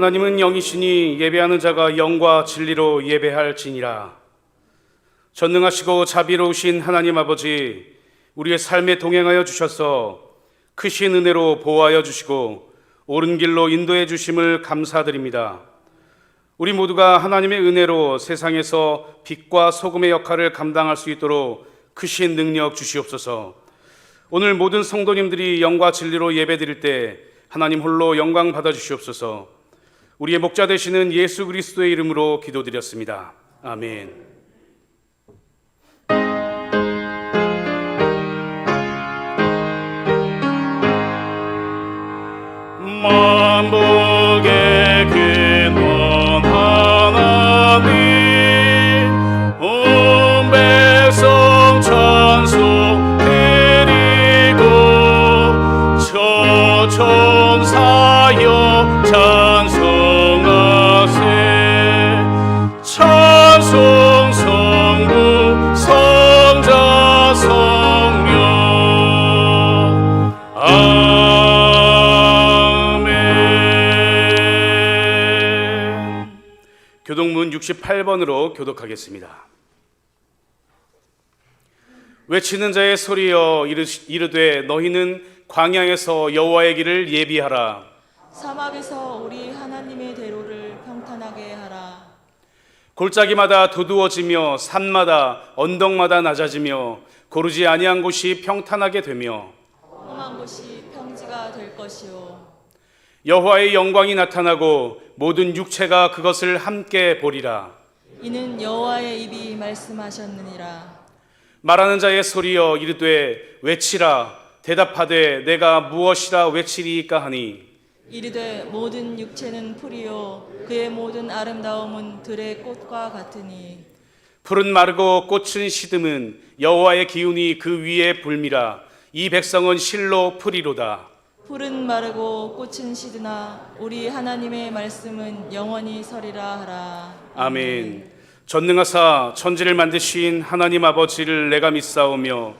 하나님은 영이시니 예배하는 자가 영과 진리로 예배할지니라. 전능하시고 자비로우신 하나님 아버지, 우리의 삶에 동행하여 주셔서 크신 은혜로 보호하여 주시고 옳은 길로 인도해 주심을 감사드립니다. 우리 모두가 하나님의 은혜로 세상에서 빛과 소금의 역할을 감당할 수 있도록 크신 능력 주시옵소서. 오늘 모든 성도님들이 영과 진리로 예배드릴 때 하나님 홀로 영광 받아 주시옵소서. 우리의 목자 되시는 예수 그리스도의 이름으로 기도드렸습니다. 아멘. 만복의 근원 하나님, 온 백성 찬송 드리고 천사여 찬송하세. 찬송 성부 성자 성령 아멘. 교독문 68번으로 교독하겠습니다. 외치는 자의 소리여 이르되 너희는 광야에서 여호와의 길을 예비하라. 사막에서 우리 하나님의 대로를 평탄하게 하라. 골짜기마다 두두워지며 산마다 언덕마다 낮아지며 고르지 아니한 곳이 평탄하게 되며 험한 곳이 평지가 될 것이요. 여호와의 영광이 나타나고 모든 육체가 그것을 함께 보리라. 이는 여호와의 입이 말씀하셨느니라. 말하는 자의 소리여 이르되 외치라. 대답하되 내가 무엇이라 외치리이까 하니 이르되 모든 육체는 풀이요 그의 모든 아름다움은 들의 꽃과 같으니 풀은 마르고 꽃은 시듬은 여호와의 기운이 그 위에 불미라. 이 백성은 실로 풀이로다. 풀은 마르고 꽃은 시드나 우리 하나님의 말씀은 영원히 서리라 하라. 아멘. 전능하사 천지를 만드신 하나님 아버지를 내가 믿사오며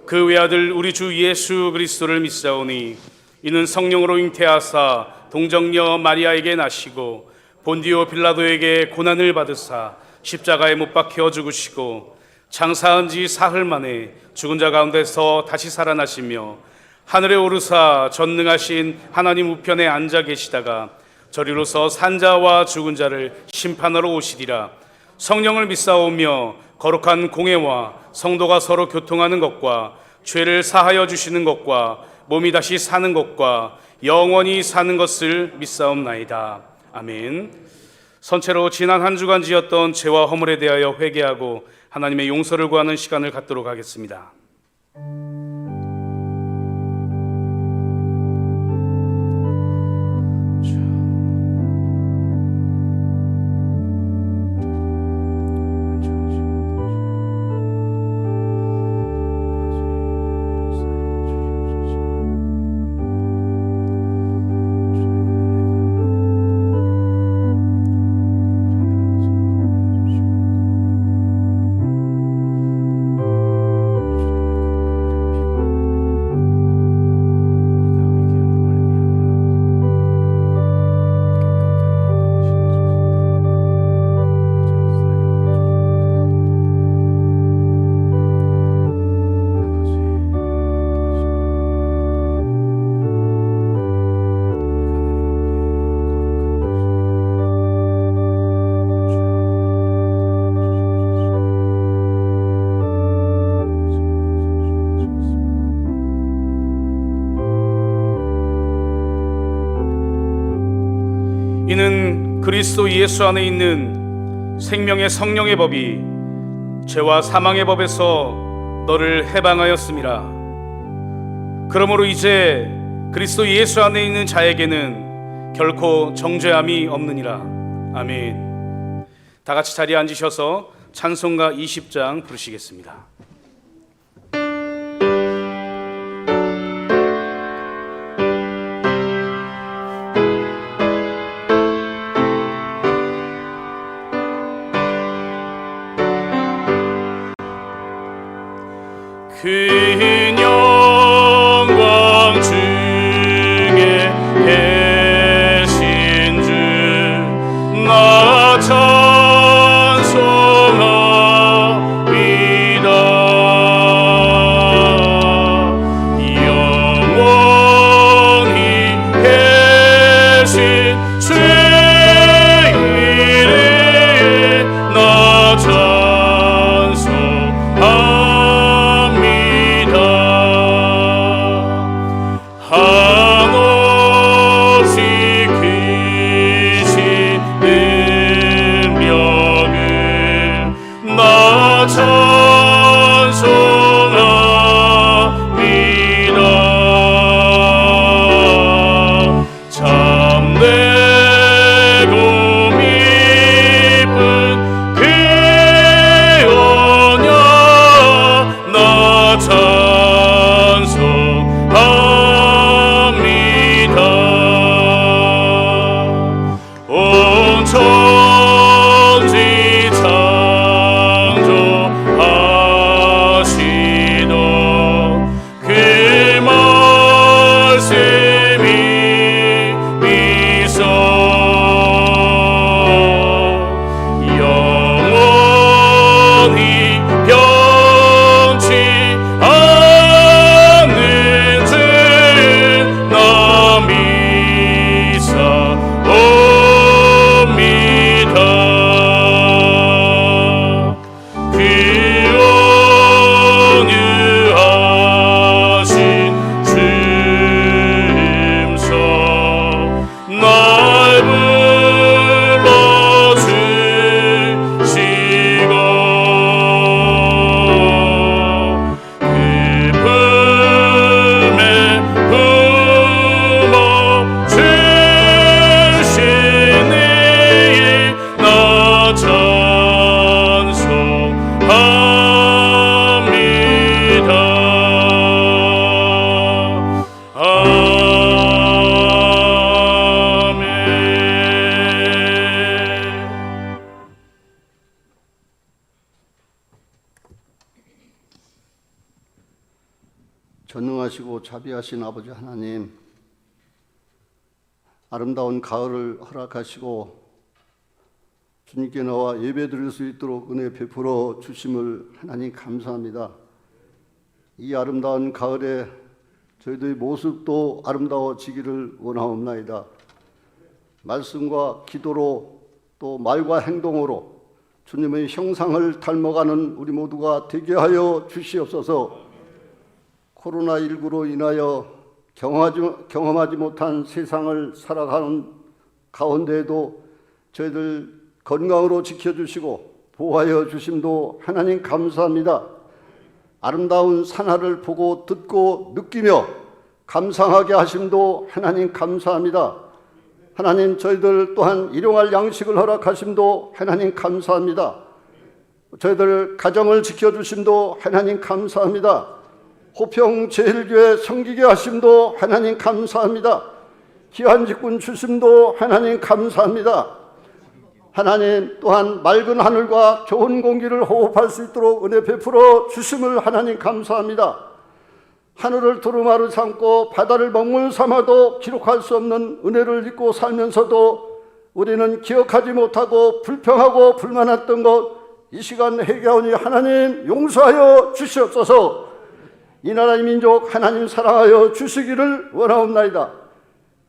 그 외아들 우리 주 예수 그리스도를 믿사오니 이는 성령으로 잉태하사 동정녀 마리아에게 나시고 본디오 빌라도에게 고난을 받으사 십자가에 못 박혀 죽으시고 장사한 지 사흘 만에 죽은 자 가운데서 다시 살아나시며 하늘에 오르사 전능하신 하나님 우편에 앉아 계시다가 저리로서 산자와 죽은 자를 심판하러 오시리라. 성령을 믿사오며 거룩한 공회와 성도가 서로 교통하는 것과 죄를 사하여 주시는 것과 몸이 다시 사는 것과 영원히 사는 것을 믿사옵나이다. 아멘. 선체로 지난 한 주간 지었던 죄와 허물에 대하여 회개하고 하나님의 용서를 구하는 시간을 갖도록 하겠습니다. 이는 그리스도 예수 안에 있는 생명의 성령의 법이 죄와 사망의 법에서 너를 해방하였음이라. 그러므로 이제 그리스도 예수 안에 있는 자에게는 결코 정죄함이 없느니라. 아멘. 다 같이 자리에 앉으셔서 찬송가 20장 부르시겠습니다. 그 영광 중에 계신 주 전능하시고 자비하신 아버지 하나님, 아름다운 가을을 허락하시고 주님께 나와 예배드릴 수 있도록 은혜 베풀어 주심을 하나님 감사합니다. 이 아름다운 가을에 저희들의 모습도 아름다워지기를 원하옵나이다. 말씀과 기도로 또 말과 행동으로 주님의 형상을 닮아가는 우리 모두가 되게 하여 주시옵소서. 코로나19로 인하여 경험하지 못한 세상을 살아가는 가운데에도 저희들 건강으로 지켜주시고 보호하여 주심도 하나님 감사합니다. 아름다운 산하를 보고 듣고 느끼며 감상하게 하심도 하나님 감사합니다. 하나님, 저희들 또한 일용할 양식을 허락하심도 하나님 감사합니다. 저희들 가정을 지켜주심도 하나님 감사합니다. 호평 제일교회 섬기게 하심도 하나님 감사합니다. 귀한 직분 주심도 하나님 감사합니다. 하나님, 또한 맑은 하늘과 좋은 공기를 호흡할 수 있도록 은혜 베풀어 주심을 하나님 감사합니다. 하늘을 두루마리 삼고 바다를 먹물 삼아도 기록할 수 없는 은혜를 잊고 살면서도 우리는 기억하지 못하고 불평하고 불만했던 것 이 시간 회개하오니 하나님 용서하여 주시옵소서. 이 나라의 민족 하나님 사랑하여 주시기를 원하옵나이다.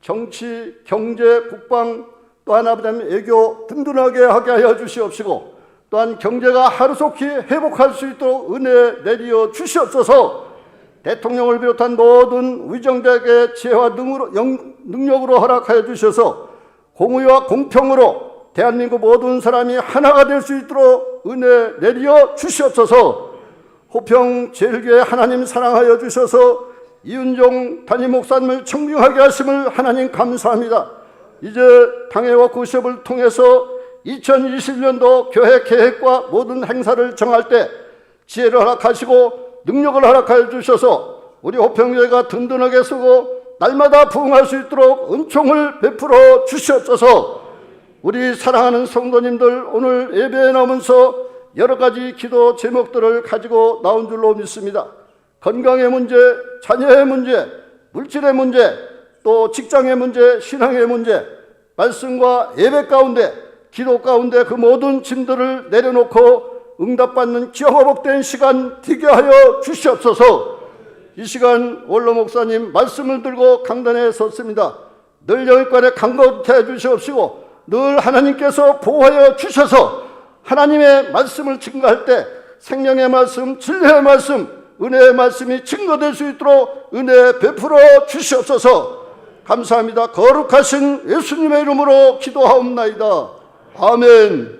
정치, 경제, 국방 또한 아버지 애교 든든하게 하게 하여 주시옵시고 또한 경제가 하루속히 회복할 수 있도록 은혜 내리어 주시옵소서. 대통령을 비롯한 모든 위정자에게 지혜와 능력으로 허락하여 주셔서 공의와 공평으로 대한민국 모든 사람이 하나가 될 수 있도록 은혜 내리어 주시옵소서. 호평 제일교회 하나님 사랑하여 주셔서 이은종 담임 목사님을 청명하게 하심을 하나님 감사합니다. 이제 당회 워크숍을 통해서 2020년도 교회 계획과 모든 행사를 정할 때 지혜를 허락하시고 능력을 허락하여 주셔서 우리 호평교회가 든든하게 서고 날마다 부흥할 수 있도록 은총을 베풀어 주시옵소서. 우리 사랑하는 성도님들 오늘 예배에 나오면서 여러 가지 기도 제목들을 가지고 나온 줄로 믿습니다. 건강의 문제, 자녀의 문제, 물질의 문제, 또 직장의 문제, 신앙의 문제, 말씀과 예배 가운데, 기도 가운데 그 모든 짐들을 내려놓고 응답받는 기회가 복된 시간 되게 하여 주시옵소서. 이 시간 원로 목사님 말씀을 들고 강단에 섰습니다. 늘 영육간에 강건케 해 주시옵시고 늘 하나님께서 보호하여 주셔서 하나님의 말씀을 증거할 때 생명의 말씀, 진리의 말씀, 은혜의 말씀이 증거될 수 있도록 은혜 베풀어 주시옵소서. 감사합니다. 거룩하신 예수님의 이름으로 기도하옵나이다. 아멘.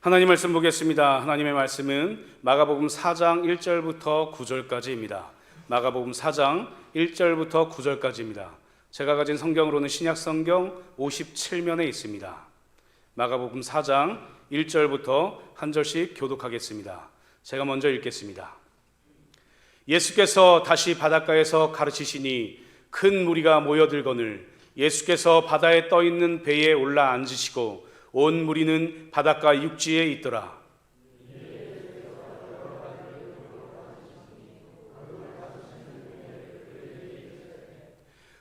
하나님 말씀 보겠습니다. 하나님의 말씀은 마가복음 4장 1절부터 9절까지입니다. 마가복음 4장 1절부터 9절까지입니다. 제가 가진 성경으로는 신약 성경 57면에 있습니다. 마가복음 4장 1절부터 한 절씩 교독하겠습니다. 제가 먼저 읽겠습니다. 예수께서 다시 바닷가에서 가르치시니 큰 무리가 모여들거늘 예수께서 바다에 떠있는 배에 올라 앉으시고 온 무리는 바닷가 육지에 있더라.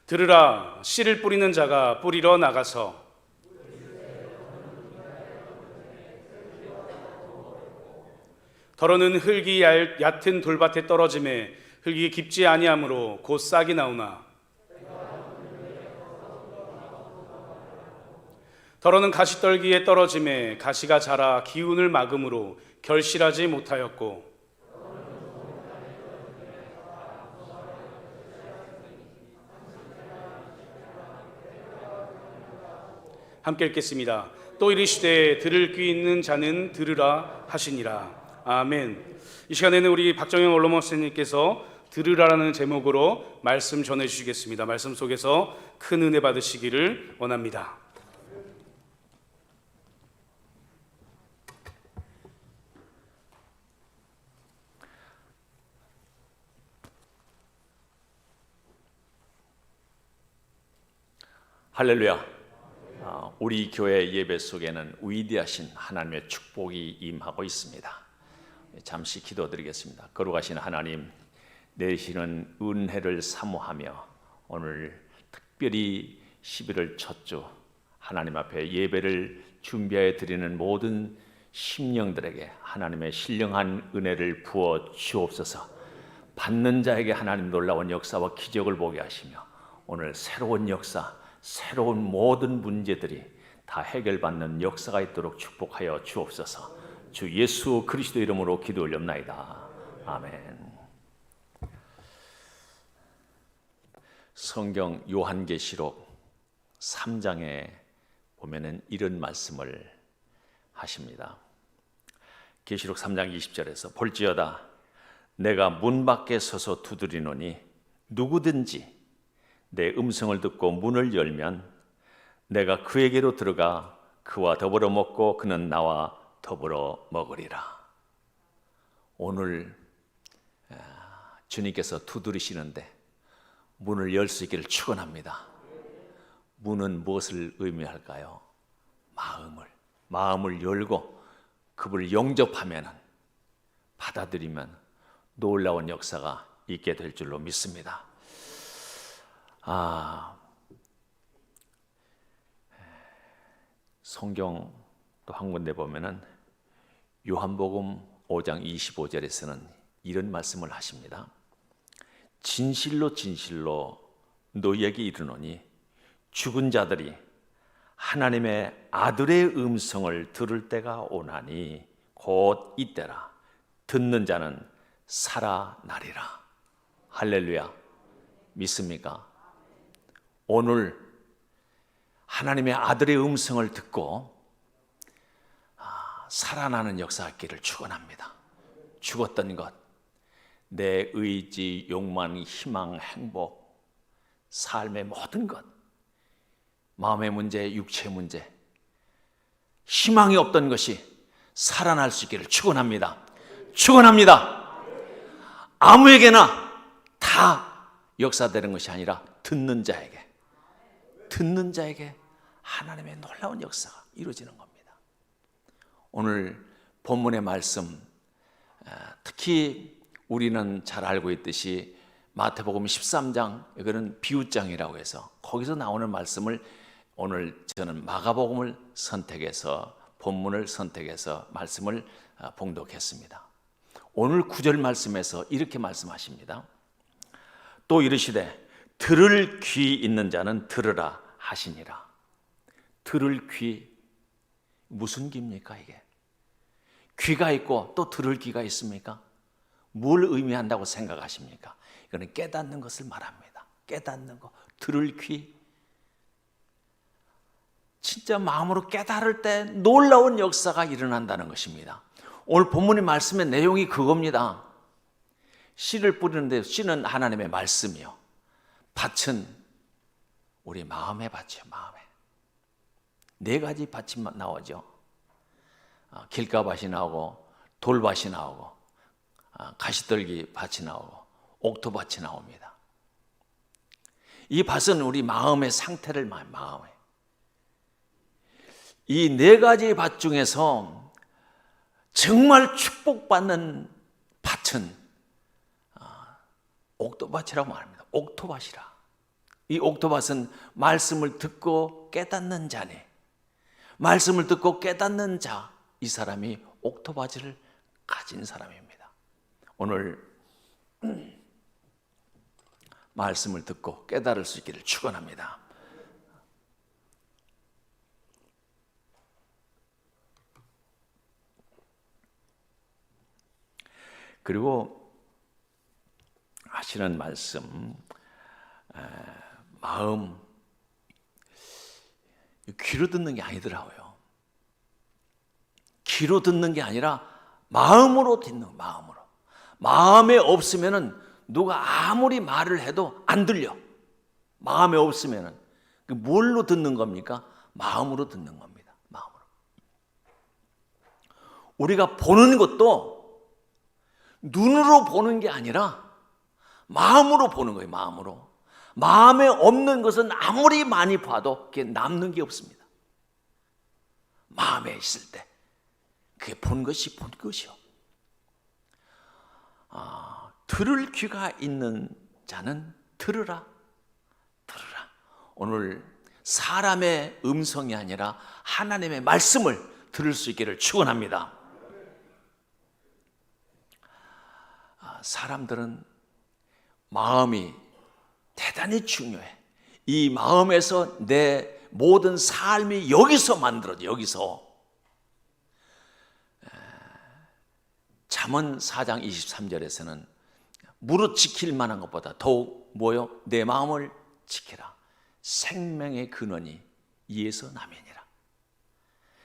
들으라, 씨를 뿌리는 자가 뿌리러 나가서 더러는 흙이 얕은 돌밭에 떨어짐에 흙이 깊지 아니하므로 곧 싹이 나오나 더러는 가시떨기에 떨어짐에 가시가 자라 기운을 막음으로 결실하지 못하였고 함께 읽겠습니다. 또 이르시되 들을 귀 있는 자는 들으라 하시니라. 아멘. 이 시간에는 우리 박정영 원로 목사님께서 들으라라는 제목으로 말씀 전해주시겠습니다. 말씀 속에서 큰 은혜 받으시기를 원합니다. 할렐루야. 우리 교회 예배 속에는 위대하신 하나님의 축복이 임하고 있습니다. 잠시 기도드리겠습니다. 거룩하신 하나님, 내리시는 은혜를 사모하며 오늘 특별히 11월 첫 주 하나님 앞에 예배를 준비해 드리는 모든 심령들에게 하나님의 신령한 은혜를 부어 주옵소서. 받는 자에게 하나님 놀라운 역사와 기적을 보게 하시며 오늘 새로운 역사, 새로운 모든 문제들이 다 해결받는 역사가 있도록 축복하여 주옵소서. 주 예수 그리스도 이름으로 기도 올렵나이다. 아멘. 성경 요한계시록 3장에 보면은 이런 말씀을 하십니다. 계시록 3장 20절에서 볼지어다 내가 문 밖에 서서 두드리노니 누구든지 내 음성을 듣고 문을 열면 내가 그에게로 들어가 그와 더불어 먹고 그는 나와 더불어 먹으리라. 오늘 주님께서 두드리시는데 문을 열 수 있기를 축원합니다. 문은 무엇을 의미할까요? 마음을 열고 그분을 영접하면, 받아들이면 놀라운 역사가 있게 될 줄로 믿습니다. 성경 또 한 군데 보면은 요한복음 5장 25절에서는 이런 말씀을 하십니다. 진실로 진실로 너희에게 이르노니 죽은 자들이 하나님의 아들의 음성을 들을 때가 오나니 곧 이때라. 듣는 자는 살아나리라. 할렐루야. 믿습니까? 오늘 하나님의 아들의 음성을 듣고 살아나는 역사가 있기를 축원합니다. 죽었던 것, 내 의지, 욕망, 희망, 행복, 삶의 모든 것, 마음의 문제, 육체의 문제, 희망이 없던 것이 살아날 수 있기를 축원합니다. 축원합니다. 아무에게나 다 역사되는 것이 아니라 듣는 자에게 하나님의 놀라운 역사가 이루어지는 겁니다. 오늘 본문의 말씀, 특히 우리는 잘 알고 있듯이 마태복음 13장, 이거는 비유장이라고 해서 거기서 나오는 말씀을 오늘 저는 마가복음을 선택해서, 본문을 선택해서 말씀을 봉독했습니다. 오늘 9절 말씀에서 이렇게 말씀하십니다. 또 이르시되 들을 귀 있는 자는 들으라 하시니라. 들을 귀, 무슨 귀입니까 이게? 귀가 있고 또 들을 귀가 있습니까? 뭘 의미한다고 생각하십니까? 이거는 깨닫는 것을 말합니다. 깨닫는 거, 들을 귀. 진짜 마음으로 깨달을 때 놀라운 역사가 일어난다는 것입니다. 오늘 본문의 말씀의 내용이 그겁니다. 씨를 뿌리는데 씨는 하나님의 말씀이요, 밭은 우리 마음의 밭이요. 마음에 네 가지 밭이 나오죠. 길가밭이 나오고 돌밭이 나오고 가시떨기 밭이 나오고 옥토밭이 나옵니다. 이 밭은 우리 마음의 상태를 마음에, 이 네 가지 밭 중에서 정말 축복받는 밭은 옥토밭이라고 말합니다. 옥토밭이라. 이 옥토밭은 말씀을 듣고 깨닫는 자니, 말씀을 듣고 깨닫는 자, 이 사람이 옥토밭을 가진 사람입니다. 오늘 말씀을 듣고 깨달을 수 있기를 축원합니다. 그리고 하시는 말씀, 마음, 귀로 듣는 게 아니더라고요. 귀로 듣는 게 아니라 마음으로 듣는, 마음으로. 마음에 없으면은 누가 아무리 말을 해도 안 들려. 마음에 없으면은 뭘로 듣는 겁니까? 마음으로 듣는 겁니다. 마음으로. 우리가 보는 것도 눈으로 보는 게 아니라 마음으로 보는 거예요. 마음으로. 마음에 없는 것은 아무리 많이 봐도 그게 남는 게 없습니다. 마음에 있을 때 그게 본 것이 본 것이요. 들을 귀가 있는 자는 들으라. 들으라. 오늘 사람의 음성이 아니라 하나님의 말씀을 들을 수 있기를 축원합니다. 사람들은 마음이 대단히 중요해. 이 마음에서 내 모든 삶이 여기서 만들어져. 여기서. 잠언 4장 23절에서는 무릇 지킬 만한 것보다 더욱 뭐요? 내 마음을 지키라. 생명의 근원이 이에서 나면이라.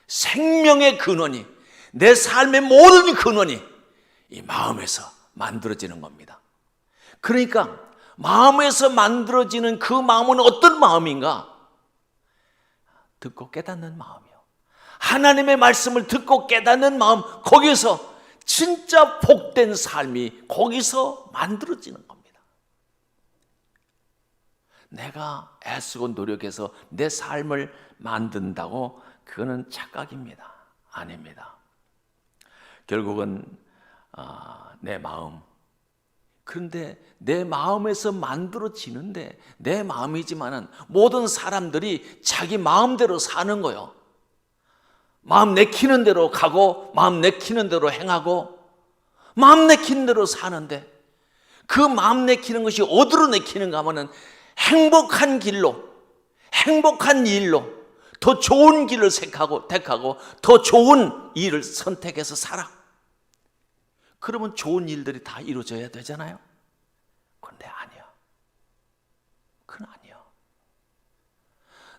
생명의 근원이, 내 삶의 모든 근원이 이 마음에서 만들어지는 겁니다. 그러니까 마음에서 만들어지는 그 마음은 어떤 마음인가? 듣고 깨닫는 마음이요. 하나님의 말씀을 듣고 깨닫는 마음, 거기서 진짜 복된 삶이 거기서 만들어지는 겁니다. 내가 애쓰고 노력해서 내 삶을 만든다고 그거는 착각입니다. 아닙니다. 결국은 내 마음. 그런데 내 마음에서 만들어지는데 내 마음이지만은 모든 사람들이 자기 마음대로 사는 거예요. 마음 내키는 대로 가고 마음 내키는 대로 행하고 마음 내키는 대로 사는데 그 마음 내키는 것이 어디로 내키는가 하면은 행복한 길로, 행복한 일로, 더 좋은 길을 택하고 더 좋은 일을 선택해서 살아. 그러면 좋은 일들이 다 이루어져야 되잖아요. 그런데 아니야. 그건 아니야.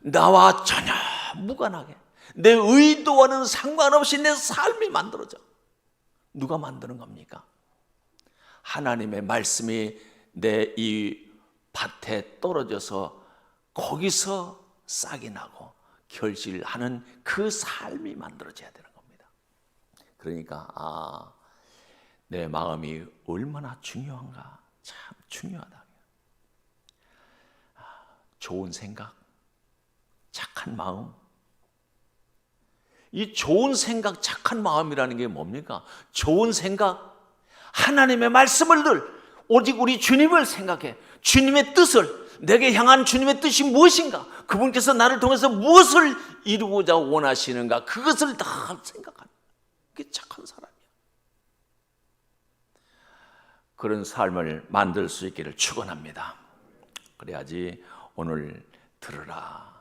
나와 전혀 무관하게 내 의도와는 상관없이 내 삶이 만들어져. 누가 만드는 겁니까? 하나님의 말씀이 내 이 밭에 떨어져서 거기서 싹이 나고 결실하는 그 삶이 만들어져야 되는 겁니다. 그러니까 내 마음이 얼마나 중요한가. 참 중요하다. 좋은 생각, 착한 마음. 이 좋은 생각, 착한 마음이라는 게 뭡니까? 좋은 생각, 하나님의 말씀을 늘 오직 우리 주님을 생각해. 주님의 뜻을, 내게 향한 주님의 뜻이 무엇인가? 그분께서 나를 통해서 무엇을 이루고자 원하시는가? 그것을 다 생각하는 게 착한 사람이야. 그런 삶을 만들 수 있기를 축원합니다. 그래야지 오늘 들으라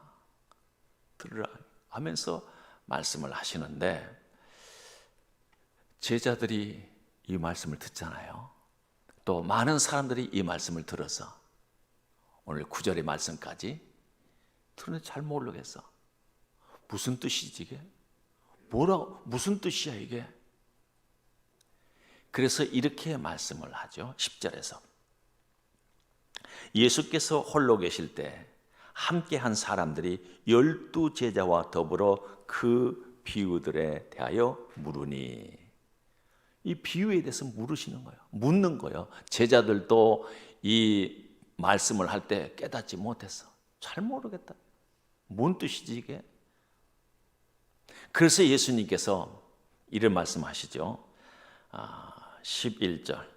하면서 말씀을 하시는데 제자들이 이 말씀을 듣잖아요. 또 많은 사람들이 이 말씀을 들어서 오늘 9절의 말씀까지 들었는데 잘 모르겠어. 무슨 뜻이지 이게? 무슨 뜻이야 이게? 그래서 이렇게 말씀을 하죠. 10절에서 예수께서 홀로 계실 때 함께 한 사람들이 12 제자와 더불어 그 비유들에 대하여 물으니, 이 비유에 대해서 묻는 거예요. 제자들도 이 말씀을 할 때 깨닫지 못했어. 잘 모르겠다. 뭔 뜻이지 이게? 그래서 예수님께서 이런 말씀하시죠. 11절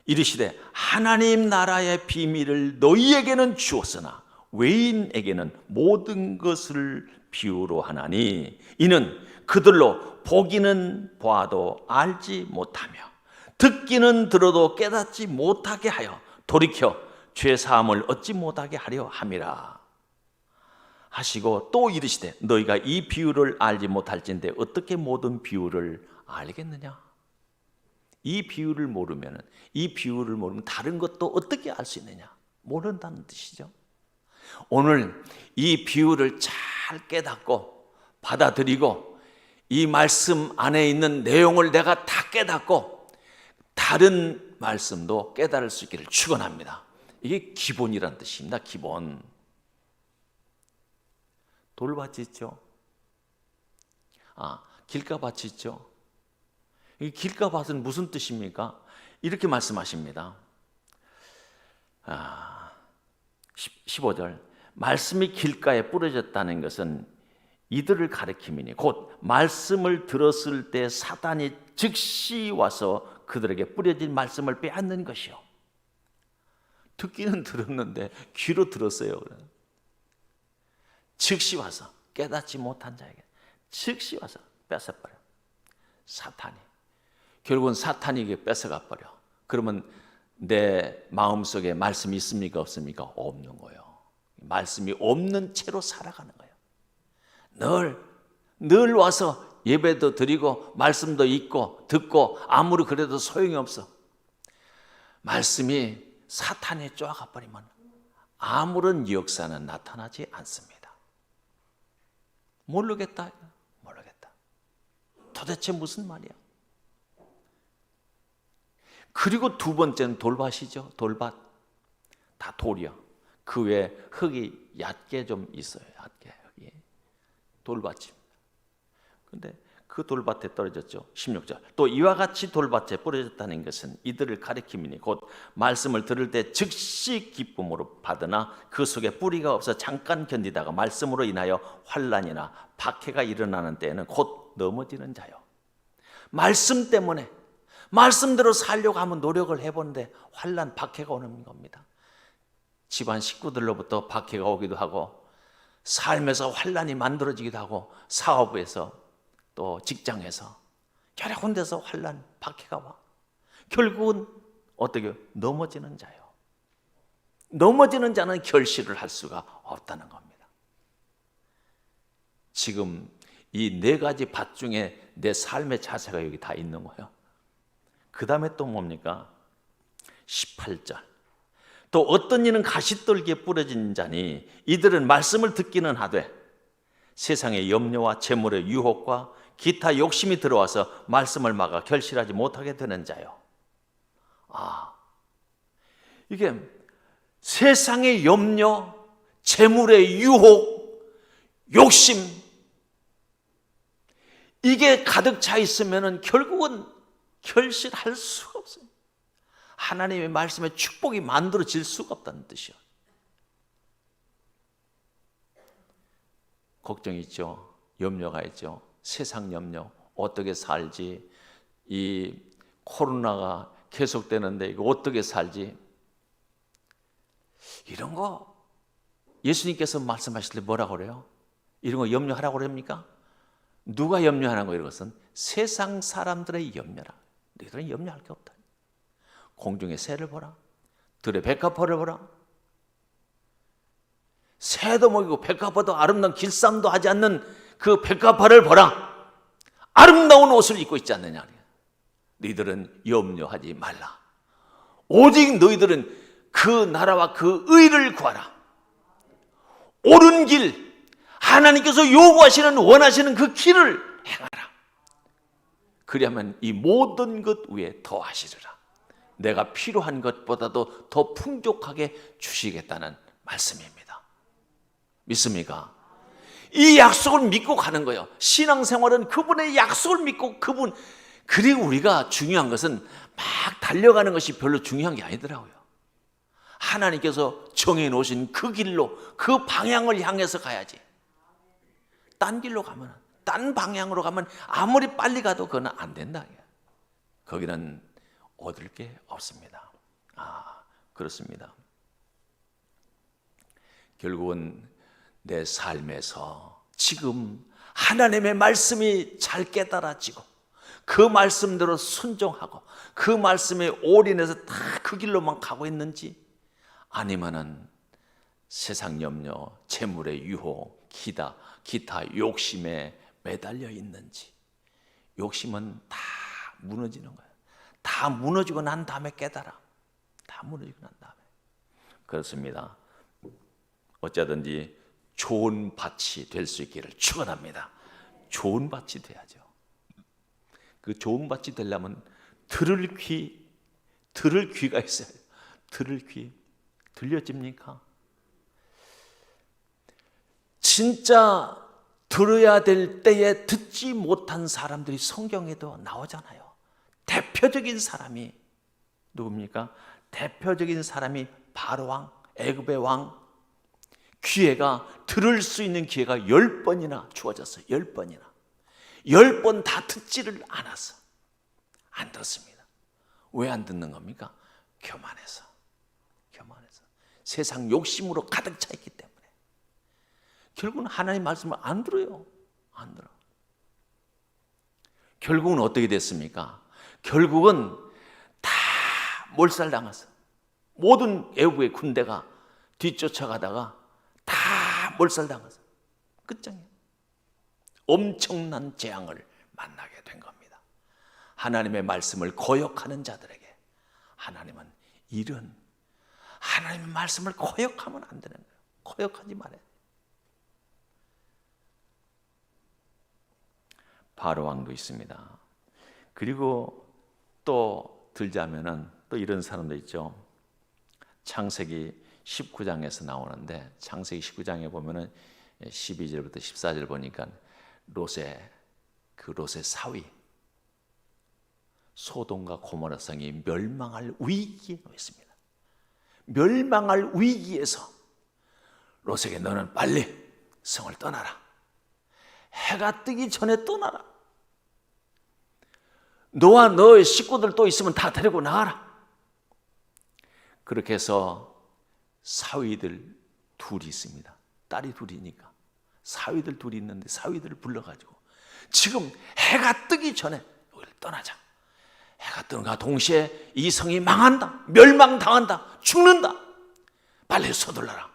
이르시되 하나님 나라의 비밀을 너희에게는 주었으나 외인에게는 모든 것을 비유로 하나니 이는 그들로 보기는 보아도 알지 못하며 듣기는 들어도 깨닫지 못하게 하여 돌이켜 죄사함을 얻지 못하게 하려 함이라 하시고 또 이르시되 너희가 이 비유를 알지 못할진대 어떻게 모든 비유를 알겠느냐? 이 비유를 모르면 다른 것도 어떻게 알 수 있느냐? 모른다는 뜻이죠. 오늘 이 비유를 잘 깨닫고 받아들이고 이 말씀 안에 있는 내용을 내가 다 깨닫고 다른 말씀도 깨달을 수 있기를 축원합니다. 이게 기본이란 뜻입니다. 기본. 돌밭이 있죠. 길가밭이 있죠. 이 길가밭은 무슨 뜻입니까? 이렇게 말씀하십니다. 15절 말씀이 길가에 뿌려졌다는 것은 이들을 가리킴이니 곧 말씀을 들었을 때 사단이 즉시 와서 그들에게 뿌려진 말씀을 빼앗는 것이요. 듣기는 들었는데 귀로 들었어요. 즉시 와서 깨닫지 못한 자에게 즉시 와서 뺏어버려. 사탄이. 결국은 사탄이 이게 뺏어가 버려. 그러면 내 마음속에 말씀이 있습니까? 없습니까? 없는 거예요. 말씀이 없는 채로 살아가는 거예요. 늘 와서 예배도 드리고 말씀도 읽고 듣고 아무리 그래도 소용이 없어. 말씀이 사탄에 쪼아가 버리면 아무런 역사는 나타나지 않습니다. 모르겠다. 도대체 무슨 말이야? 그리고 두 번째는 돌밭이죠. 돌밭. 다 돌이야. 그 외에 흙이 얕게 좀 있어요. 얕게 흙이. 돌밭입니다. 근데 그 돌밭에 떨어졌죠. 16절. 또 이와 같이 돌밭에 뿌려졌다는 것은 이들을 가리킴이니 곧 말씀을 들을 때 즉시 기쁨으로 받으나 그 속에 뿌리가 없어 잠깐 견디다가 말씀으로 인하여 환난이나 박해가 일어나는 때에는 곧 넘어지는 자요. 말씀 때문에 말씀대로 살려고 하면 노력을 해보는데 환난, 박해가 오는 겁니다. 집안 식구들로부터 박해가 오기도 하고 삶에서 환난이 만들어지기도 하고 사업에서 또 직장에서 여러 군데서 환난, 박해가 와. 결국은 어떻게 넘어지는 자요. 넘어지는 자는 결실을 할 수가 없다는 겁니다. 지금 이 네 가지 밭 중에 내 삶의 자세가 여기 다 있는 거예요. 그 다음에 또 뭡니까? 18절. 또 어떤 이는 가시떨기에 뿌려진 자니 이들은 말씀을 듣기는 하되 세상의 염려와 재물의 유혹과 기타 욕심이 들어와서 말씀을 막아 결실하지 못하게 되는 자요. 이게 세상의 염려, 재물의 유혹, 욕심 이게 가득 차 있으면 결국은 결실할 수가 없어요. 하나님의 말씀에 축복이 만들어질 수가 없다는 뜻이요. 걱정이 있죠. 염려가 있죠. 세상 염려. 어떻게 살지? 이 코로나가 계속되는데 이거 어떻게 살지? 이런 거 예수님께서 말씀하실 때 뭐라고 그래요? 이런 거 염려하라고 그럽니까? 누가 염려하는 거 이것은 세상 사람들의 염려라. 너희들은 염려할 게 없다. 공중의 새를 보라. 들의 백합화를 보라. 새도 먹이고 백합화도 아름다운 길쌈도 하지 않는 그 백합화를 보라. 아름다운 옷을 입고 있지 않느냐. 너희들은 염려하지 말라. 오직 너희들은 그 나라와 그 의를 구하라. 옳은 길, 하나님께서 요구하시는 원하시는 그 길을 행하라. 그리하면 이 모든 것 위에 더하시리라. 내가 필요한 것보다도 더 풍족하게 주시겠다는 말씀입니다. 믿습니까? 이 약속을 믿고 가는 거예요. 신앙생활은 그분의 약속을 믿고 그리고 우리가 중요한 것은 막 달려가는 것이 별로 중요한 게 아니더라고요. 하나님께서 정해 놓으신 그 길로 그 방향을 향해서 가야지. 딴 길로 가면, 딴 방향으로 가면 아무리 빨리 가도 그건 안 된다. 거기는 얻을 게 없습니다. 그렇습니다. 결국은 내 삶에서 지금 하나님의 말씀이 잘 깨달아지고 그 말씀대로 순종하고 그 말씀에 올인해서 다 그 길로만 가고 있는지 아니면은 세상 염려, 재물의 유혹, 기타 욕심에 매달려 있는지. 욕심은 다 무너지는 거예요. 다 무너지고 난 다음에 깨달아. 다 무너지고 난 다음에. 그렇습니다. 어쩌든지 좋은 밭이 될 수 있기를 축원합니다. 좋은 밭이 돼야죠. 그 좋은 밭이 되려면 들을 귀가 있어야 돼요. 들을 귀. 들려집니까? 진짜 들어야 될 때에 듣지 못한 사람들이 성경에도 나오잖아요. 대표적인 사람이 누굽니까? 대표적인 사람이 바로 왕, 애굽의 왕. 기회가 들을 수 있는 기회가 10번이나 주어졌어요. 10번이나. 10번 다 듣지를 않았어. 안 듣습니다. 왜 안 듣는 겁니까? 교만해서. 세상 욕심으로 가득 차 있기 때문에. 결국은 하나님 말씀을 안 들어요. 안 들어. 결국은 어떻게 됐습니까? 결국은 다 몰살당했어. 모든 애국의 군대가 뒤쫓아가다가 다 몰살당했어. 끝장이에요. 엄청난 재앙을 만나게 된 겁니다. 하나님의 말씀을 거역하는 자들에게 하나님은 이런 하나님의 말씀을 거역하면 안 되는 거예요. 거역하지 말아야 돼요. 바로 왕도 있습니다. 그리고 또 들자면은 또 이런 사람도 있죠. 창세기 19장에서 나오는데 창세기 19장에 보면은 12절부터 14절 보니까 롯의 사위 소돔과 고모라 성이 멸망할 위기에 놓였습니다. 멸망할 위기에서 롯에게 너는 빨리 성을 떠나라. 해가 뜨기 전에 떠나라. 너와 너의 식구들 또 있으면 다 데리고 나가라. 그렇게 해서 사위들 둘이 있습니다. 딸이 둘이니까 사위들 둘이 있는데 사위들을 불러가지고 지금 해가 뜨기 전에 우리를 떠나자. 해가 뜨는가 동시에 이 성이 망한다. 멸망당한다. 죽는다. 빨리 서둘러라.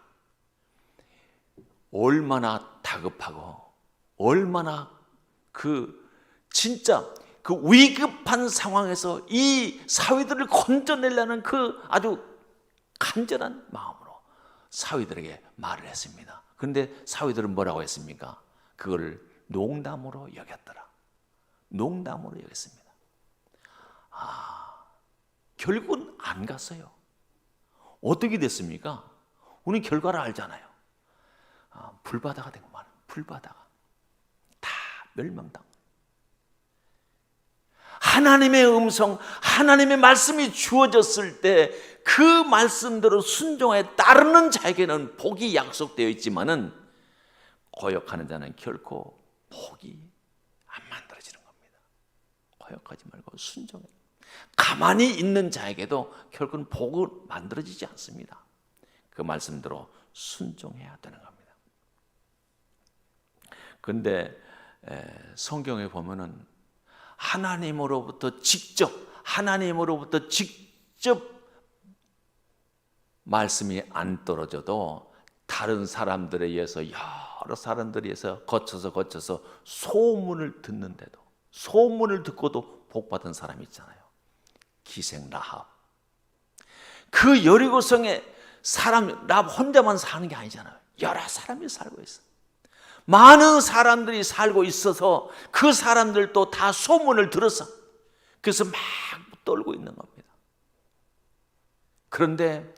얼마나 다급하고 얼마나 진짜 그 위급한 상황에서 이 사위들을 건져내려는 그 아주 간절한 마음으로 사위들에게 말을 했습니다. 그런데 사위들은 뭐라고 했습니까? 그걸 농담으로 여겼더라. 농담으로 여겼습니다. 결국은 안 갔어요. 어떻게 됐습니까? 우리 결과를 알잖아요. 불바다가 된 것만. 불바다가 다 멸망당. 하나님의 음성, 하나님의 말씀이 주어졌을 때 그 말씀대로 순종에 따르는 자에게는 복이 약속되어 있지만은 거역하는 자는 결코 복이 안 만들어지는 겁니다. 거역하지 말고 순종해. 가만히 있는 자에게도 결국은 복은 만들어지지 않습니다. 그 말씀대로 순종해야 되는 겁니다. 그런데 성경에 보면은 하나님으로부터 직접 말씀이 안 떨어져도 다른 사람들에 의해서 여러 사람들에 의해서 거쳐서 소문을 듣는데도 소문을 듣고도 복받은 사람이 있잖아요. 기생 라합. 그 여리고성에 라합 혼자만 사는 게 아니잖아요. 여러 사람이 살고 있어. 많은 사람들이 살고 있어서 그 사람들도 다 소문을 들었어. 그래서 막 떨고 있는 겁니다. 그런데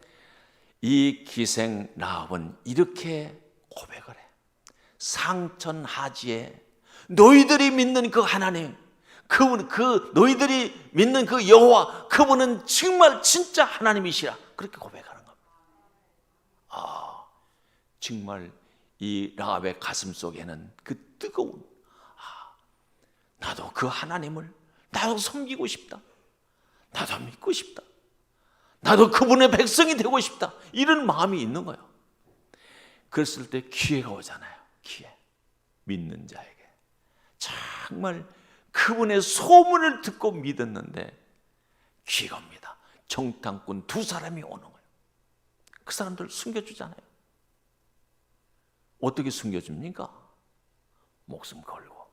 이 기생 라합은 이렇게 고백을 해. 상천하지에 너희들이 믿는 그 하나님, 너희들이 믿는 그 여호와, 그분은 정말 진짜 하나님이시라. 그렇게 고백하는 겁니다. 정말 이 라합의 가슴 속에는 그 뜨거운 나도 그 하나님을 나도 섬기고 싶다. 나도 믿고 싶다. 나도 그분의 백성이 되고 싶다. 이런 마음이 있는 거예요. 그랬을 때 기회가 오잖아요. 기회. 믿는 자에게. 정말 그분의 소문을 듣고 믿었는데 기회가 옵니다. 정탐꾼 두 사람이 오는 거예요. 그 사람들 숨겨주잖아요. 어떻게 숨겨줍니까? 목숨 걸고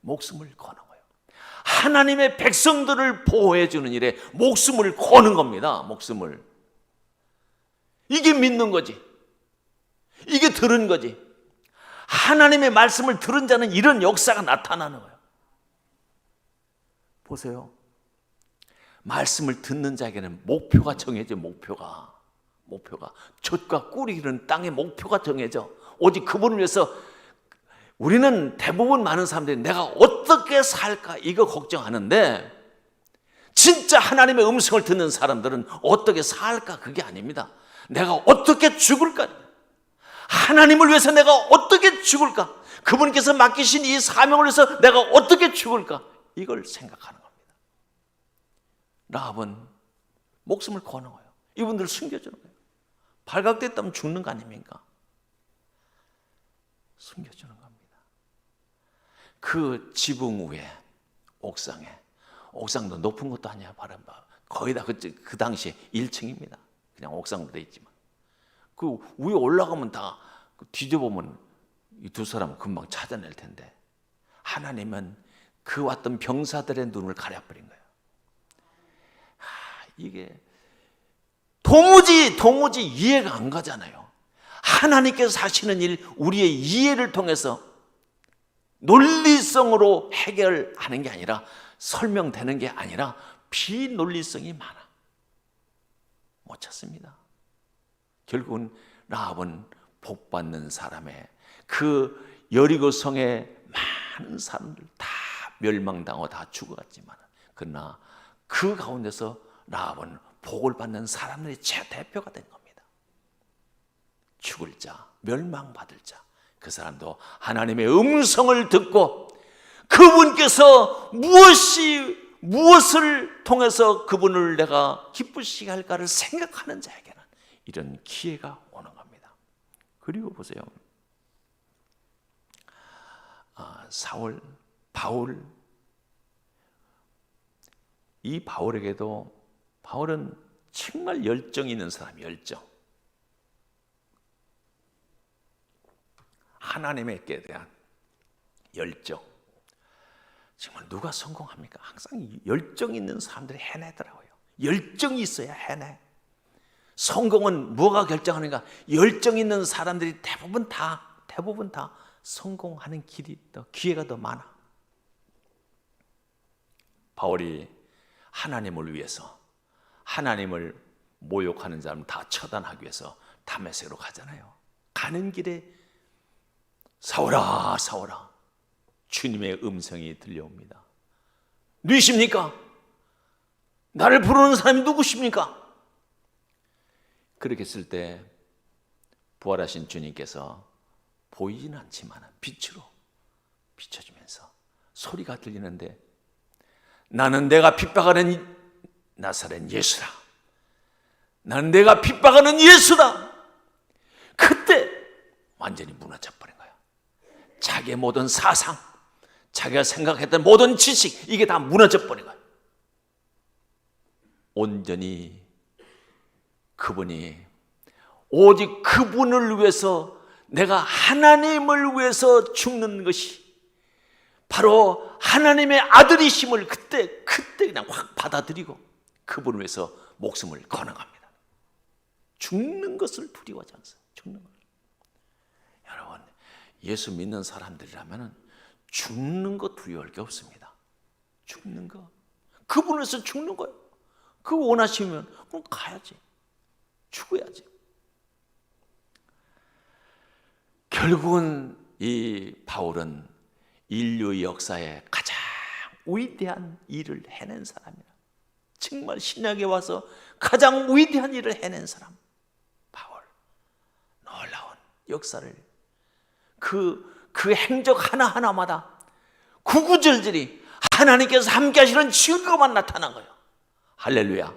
목숨을 거는 거예요. 하나님의 백성들을 보호해 주는 일에 목숨을 거는 겁니다. 목숨을. 이게 믿는 거지. 이게 들은 거지. 하나님의 말씀을 들은 자는 이런 역사가 나타나는 거예요. 보세요. 말씀을 듣는 자에게는 목표가 정해져. 목표가 젖과 꿀이 흐르는 땅의 목표가 정해져. 오직 그분을 위해서 우리는 대부분 많은 사람들이 내가 어떻게 살까 이거 걱정하는데, 진짜 하나님의 음성을 듣는 사람들은 어떻게 살까 그게 아닙니다. 내가 어떻게 죽을까, 하나님을 위해서 내가 어떻게 죽을까, 그분께서 맡기신 이 사명을 위해서 내가 어떻게 죽을까, 이걸 생각하는 겁니다. 라합은 목숨을 거는 거예요. 이분들 숨겨주는 거예요. 발각됐다면 죽는 거 아닙니까? 숨겨주는 겁니다. 그 지붕 위에, 옥상도 높은 것도 아니야. 거의 다 그 당시에 1층입니다. 그냥 옥상으로 돼 있지만 그 위에 올라가면 다 뒤져보면 이 두 사람은 금방 찾아낼 텐데, 하나님은 그 왔던 병사들의 눈을 가려버린 거예요. 이게 도무지 이해가 안 가잖아요. 하나님께서 하시는 일, 우리의 이해를 통해서 논리성으로 해결하는 게 아니라, 설명되는 게 아니라 비논리성이 많아. 못 찾습니다. 결국은 라합은 복받는 사람의, 그 여리고 성에 많은 사람들 다 멸망당하고 다 죽어갔지만, 그러나 그 가운데서 라합은 복을 받는 사람들의 대표가 된 겁니다. 죽을 자, 멸망받을 자, 그 사람도 하나님의 음성을 듣고 그분께서 무엇을 통해서 그분을 내가 기쁘시게 할까를 생각하는 자에게는 이런 기회가 오는 겁니다. 그리고 보세요. 사울, 바울, 이 바울은 정말 열정 있는 사람, 열정. 하나님께 대한 열정. 정말 누가 성공합니까? 항상 열정 있는 사람들이 해내더라고요. 열정이 있어야 해내. 성공은 뭐가 결정하는가? 열정 있는 사람들이 대부분 다 성공하는 기회가 더 많아. 바울이 하나님을 위해서, 하나님을 모욕하는 사람 다 처단하기 위해서 다메섹으로 가잖아요. 가는 길에 사울아, 사울아, 주님의 음성이 들려옵니다. 누구십니까? 나를 부르는 사람이 누구십니까? 그렇게 했을 때 부활하신 주님께서 보이지는 않지만 빛으로 비춰주면서 소리가 들리는데, 나는 내가 핍박하는 나사렛 예수다. 나는 내가 핍박하는 예수다. 그때 완전히 무너져 버린 거야. 자기의 모든 사상, 자기가 생각했던 모든 지식, 이게 다 무너져 버린 거야. 온전히 그분이, 오직 그분을 위해서, 내가 하나님을 위해서 죽는 것이 바로 하나님의 아들이심을 그때 그냥 확 받아들이고 그분을 위해서 목숨을 거는 겁니다. 죽는 것을 두려워하지 않습니다. 죽는 것. 여러분, 예수 믿는 사람들이라면 죽는 거 두려워할 게 없습니다. 죽는 거, 그분을 위해서 죽는 거예요. 그거 원하시면 그럼 가야지, 죽어야지. 결국은 이 바울은 인류 역사에 가장 위대한 일을 해낸 사람이야. 정말 신약에 와서 가장 위대한 일을 해낸 사람, 바울. 놀라운 역사를, 그 행적 하나하나마다 구구절절히 하나님께서 함께 하시는 증거만 나타난 거예요. 할렐루야.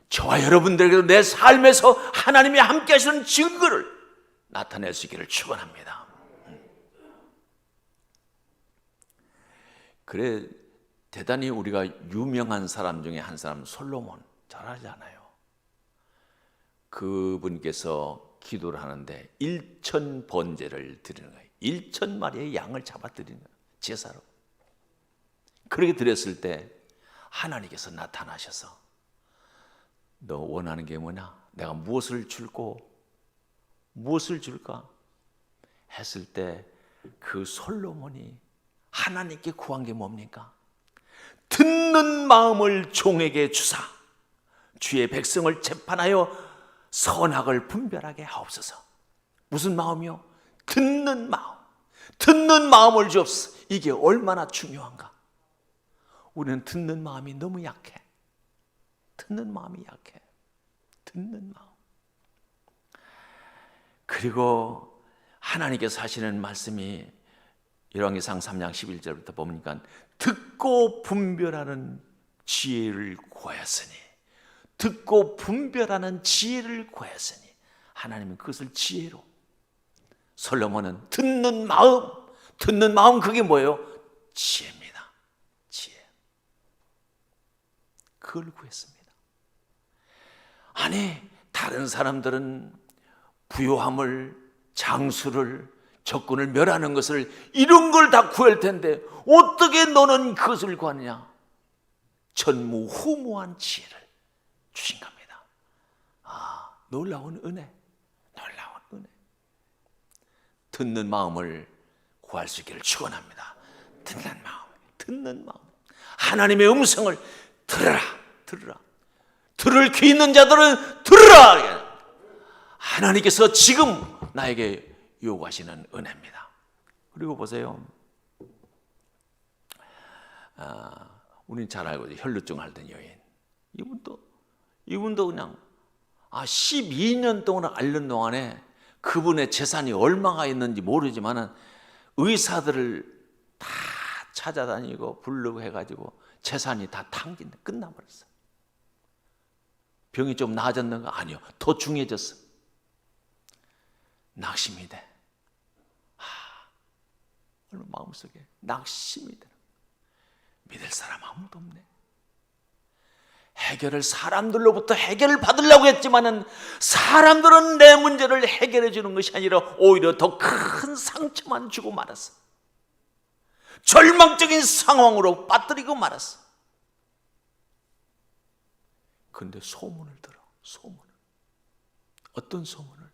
저와 여러분들에게도 내 삶에서 하나님이 함께 하시는 증거를 나타낼 수 있기를 축원합니다. 그래, 대단히 우리가 유명한 사람 중에 한 사람, 솔로몬 잘 알잖아요. 그분께서 기도를 하는데 1,000번제를 드리는 거예요. 1,000마리의 양을 잡아 드리는 거예요, 제사로. 그렇게 드렸을 때 하나님께서 나타나셔서 너 원하는 게 뭐냐? 내가 무엇을 줄고 무엇을 줄까 했을 때 그 솔로몬이 하나님께 구한 게 뭡니까? 듣는 마음을 종에게 주사 주의 백성을 재판하여 선악을 분별하게 하옵소서. 무슨 마음이요? 듣는 마음. 듣는 마음을 주옵소서. 이게 얼마나 중요한가? 우리는 듣는 마음이 너무 약해. 듣는 마음이 약해. 듣는 마음. 그리고 하나님께서 하시는 말씀이 열왕기상 3장 11절부터 보니까 듣고 분별하는 지혜를 구하였으니, 듣고 분별하는 지혜를 구하였으니, 하나님은 그것을 지혜로, 솔로몬은 듣는 마음 그게 뭐예요? 지혜입니다. 지혜. 그걸 구했습니다. 아니, 다른 사람들은 부요함을, 장수를, 적군을 멸하는 것을, 이런 걸 다 구할 텐데 어떻게 너는 그것을 구하느냐? 전무후무한 지혜를 주신 겁니다. 아, 놀라운 은혜, 놀라운 은혜. 듣는 마음을 구할 수 있기를 축원합니다. 듣는 마음, 듣는 마음. 하나님의 음성을 들으라, 들으라. 들을 귀 있는 자들은 들으라. 하나님께서 지금 나에게 요구하시는 은혜입니다. 그리고 보세요. 우리는 잘 알고 있어요. 혈루증 앓던 여인. 이분도 그냥 12년 동안 앓는 동안에 그분의 재산이 얼마가 있는지 모르지만은 의사들을 다 찾아다니고 부르고 해가지고 재산이 다 탕진돼 끝나버렸어요. 병이 좀 나아졌는가? 아니요. 더 중해졌어. 낙심이 돼. 얼마나 마음속에 낙심이 돼. 믿을 사람 아무도 없네. 해결을 사람들로부터 해결을 받으려고 했지만은 사람들은 내 문제를 해결해 주는 것이 아니라 오히려 더 큰 상처만 주고 말았어. 절망적인 상황으로 빠뜨리고 말았어. 그런데 소문을 들어. 소문을. 어떤 소문을?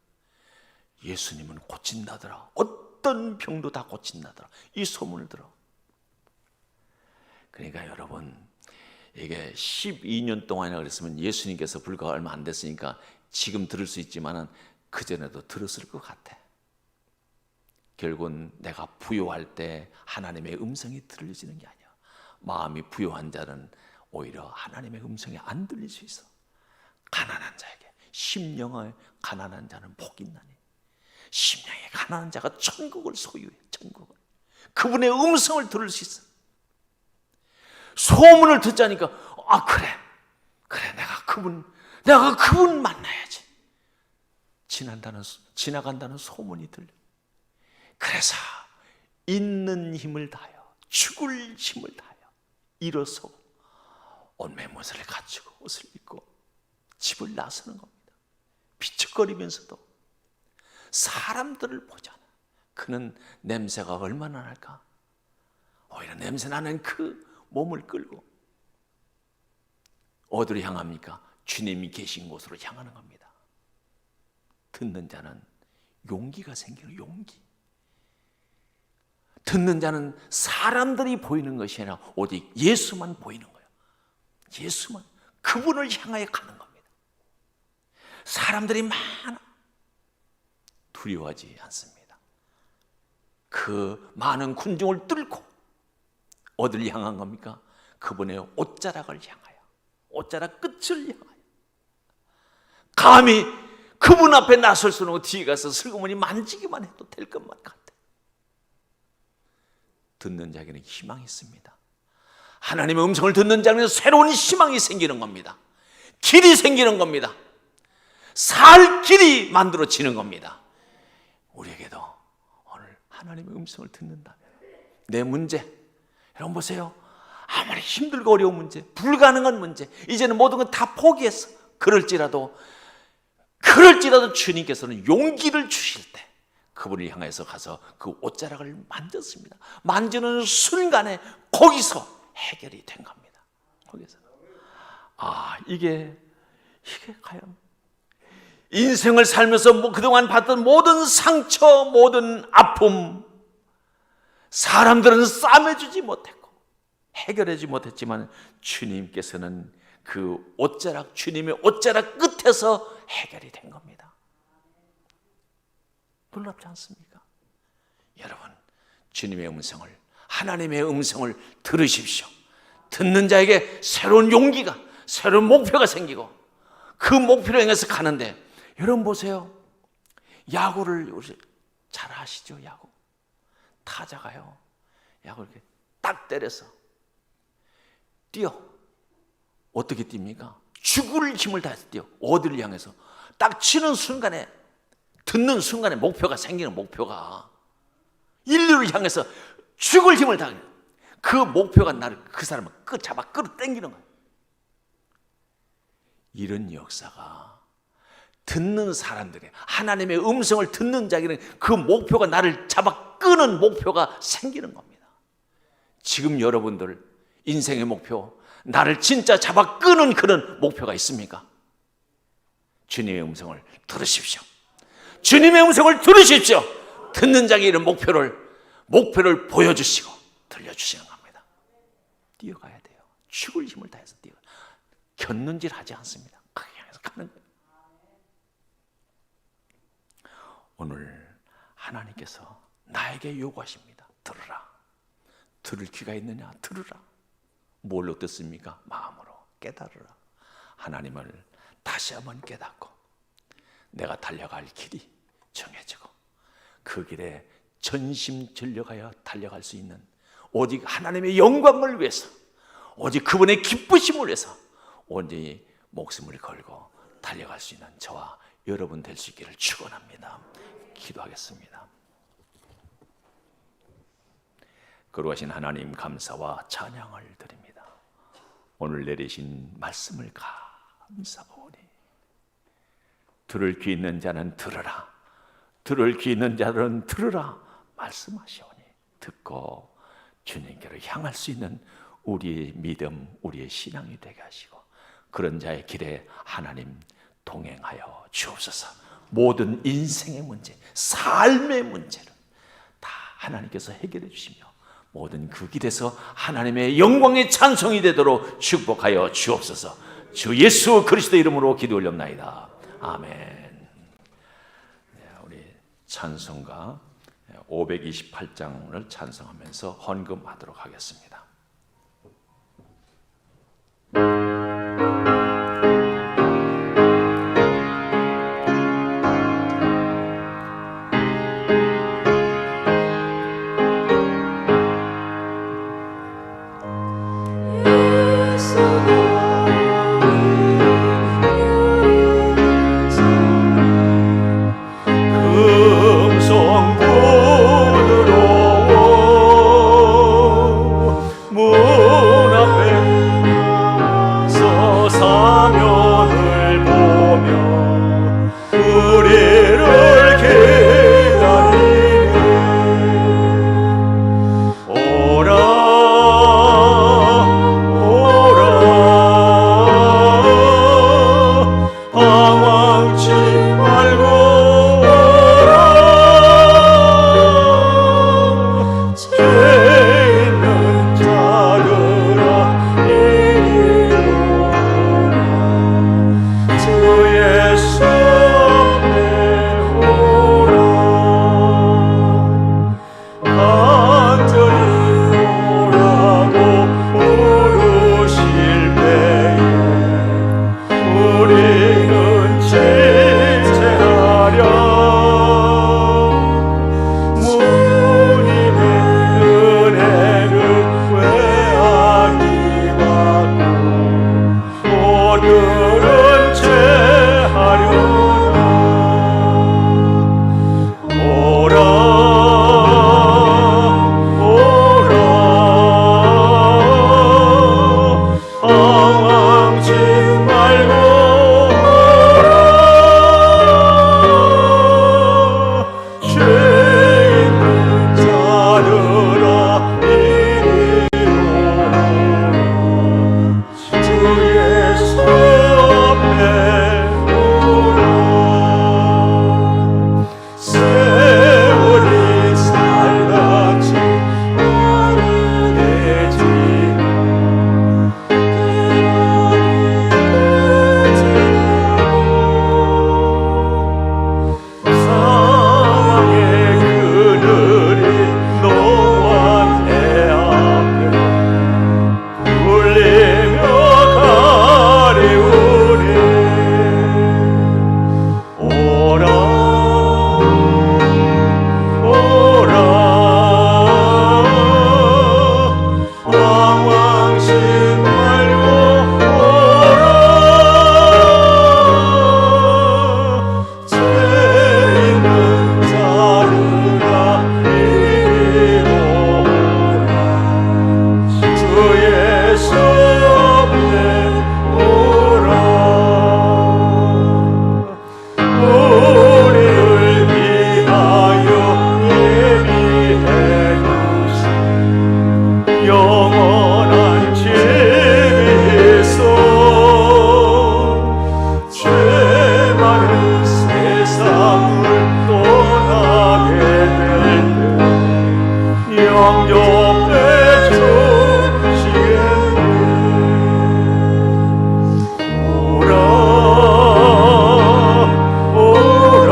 예수님은 고친다더라. 어떤 병도 다 고친다더라. 이 소문을 들어. 그러니까 여러분, 이게 12년 동안이나 그랬으면 예수님께서 불과 얼마 안 됐으니까 지금 들을 수 있지만은 그전에도 들었을 것 같아. 결국은 내가 부요할 때 하나님의 음성이 들려지는 게 아니야. 마음이 부요한 자는 오히려 하나님의 음성이 안 들릴 수 있어. 가난한 자에게, 심령의 가난한 자는 복이 있나니, 심령의 가난한 자가 천국을 소유해. 천국을. 그분의 음성을 들을 수 있어. 소문을 듣자니까 그래 내가 그분 만나야지. 지나간다는 소문이 들려. 그래서 있는 힘을 다하여, 죽을 힘을 다하여 일어서고 옷매무새를 갖추고 옷을 입고 집을 나서는 겁니다. 비축거리면서도 사람들을 보잖아. 그는 냄새가 얼마나 날까? 오히려 냄새나는 그 몸을 끌고 어디로 향합니까? 주님이 계신 곳으로 향하는 겁니다. 듣는 자는 용기가 생기는 용기. 듣는 자는 사람들이 보이는 것이 아니라 오직 예수만 보이는 거예요. 예수만, 그분을 향하여 가는 겁니다. 사람들이 많아. 두려워하지 않습니다. 그 많은 군중을 뚫고 어디를 향한 겁니까? 그분의 옷자락을 향하여, 옷자락 끝을 향하여. 감히 그분 앞에 나설 수는 없고 뒤에 가서 슬그머니 만지기만 해도 될 것만 같아. 듣는 자에게는 희망이 있습니다. 하나님의 음성을 듣는 자에게는 새로운 희망이 생기는 겁니다. 길이 생기는 겁니다. 살 길이 만들어지는 겁니다. 우리에게도 오늘 하나님의 음성을 듣는다면 내 문제, 여러분 보세요. 아무리 힘들고 어려운 문제, 불가능한 문제, 이제는 모든 건 다 포기했어. 그럴지라도 주님께서는 용기를 주실 때 그분을 향해서 가서 그 옷자락을 만졌습니다. 만지는 순간에 거기서 해결이 된 겁니다. 거기서. 이게 과연 인생을 살면서 그동안 받던 모든 상처, 모든 아픔, 사람들은 싸매주지 못했고 해결하지 못했지만 주님께서는 그 옷자락, 주님의 옷자락 끝에서 해결이 된 겁니다. 놀랍지 않습니까? 여러분, 주님의 음성을, 하나님의 음성을 들으십시오. 듣는 자에게 새로운 용기가, 새로운 목표가 생기고 그 목표를 향해서 가는데, 여러분 보세요. 야구를 잘 아시죠? 야구. 타자가요, 야구 이렇게 딱 때려서 뛰어. 어떻게 뜁니까? 죽을 힘을 다해서 뛰어. 어디를 향해서? 딱 치는 순간에, 듣는 순간에 목표가 생기는, 목표가 인류를 향해서 죽을 힘을 다해. 그 목표가 나를, 그 사람을 잡아 끌어당기는 거예요. 이런 역사가 듣는 사람들의, 하나님의 음성을 듣는 자에게는 그 목표가, 나를 잡아 끄는 목표가 생기는 겁니다. 지금 여러분들 인생의 목표, 나를 진짜 잡아 끄는 그런 목표가 있습니까? 주님의 음성을 들으십시오. 주님의 음성을 들으십시오. 듣는 자에게 이런 목표를 보여주시고 들려주시는 겁니다. 뛰어가야 돼요. 죽을 힘을 다해서 뛰어. 견눈질 하지 않습니다. 그게 향해서 가는 거예요. 오늘 하나님께서 나에게 요구하십니다. 들으라. 들을 귀가 있느냐? 들으라. 뭘로 듣습니까? 마음으로 깨달으라. 하나님을 다시 한번 깨닫고 내가 달려갈 길이 정해지고 그 길에 전심전력하여 달려갈 수 있는, 오직 하나님의 영광을 위해서, 오직 그분의 기쁘심을 위해서 온전히 목숨을 걸고 달려갈 수 있는 저와 여러분 될 수 있기를 축원합니다. 기도하겠습니다. 거룩하신 하나님, 감사와 찬양을 드립니다. 오늘 내리신 말씀을 감사하오니 들을 귀 있는 자는 들으라, 들을 귀 있는 자는 들으라 말씀하시오니 듣고 주님께로 향할 수 있는 우리의 믿음, 우리의 신앙이 되게 하시고 그런 자의 길에 하나님 동행하여 주옵소서. 모든 인생의 문제, 삶의 문제를 다 하나님께서 해결해 주시며 모든 그 길에서 하나님의 영광의 찬송이 되도록 축복하여 주옵소서. 주 예수 그리스도 이름으로 기도 올렸나이다. 아멘. 우리 찬송가 528장을 찬송하면서 헌금하도록 하겠습니다. 영원한 죄에서 죄 많은 세상을 떠나게 될 때 영접해 주시겠네. 오라 오라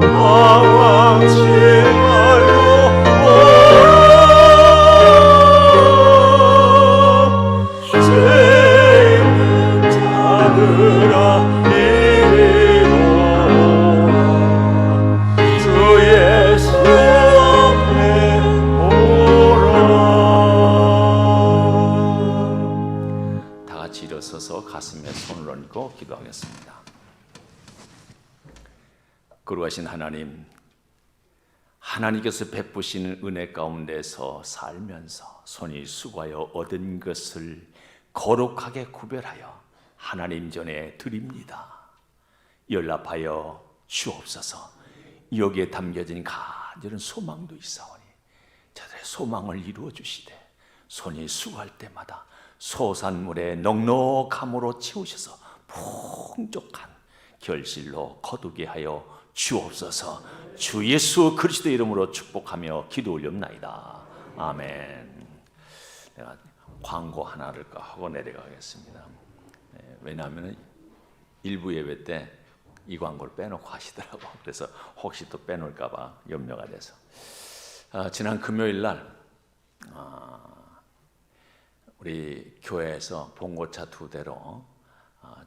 방황치 말고 오라 죄 있는 자들아 이리로라 주 예수 앞에 오라. 다 같이 일어서서 가슴에 손을 얹고 기도하겠습니다. 거룩하신 하나님, 하나님께서 베푸시는 은혜 가운데서 살면서 손이 수고하여 얻은 것을 거룩하게 구별하여 하나님 전에 드립니다. 연락하여 주옵소서. 여기에 담겨진 간절한 소망도 있사오니 저들의 소망을 이루어 주시되 손이 수고할 때마다 소산물의 넉넉함으로 채우셔서 풍족한 결실로 거두게 하여 주옵소서. 주 예수 그리스도 이름으로 축복하며 기도 올렵나이다. 아멘. 내가 광고 하나를 하고 내려가겠습니다. 왜냐하면 일부 예배 때 이 광고를 빼놓고 하시더라고. 그래서 혹시 또 빼놓을까봐 염려가 돼서 지난 금요일 날 우리 교회에서 봉고차 2대로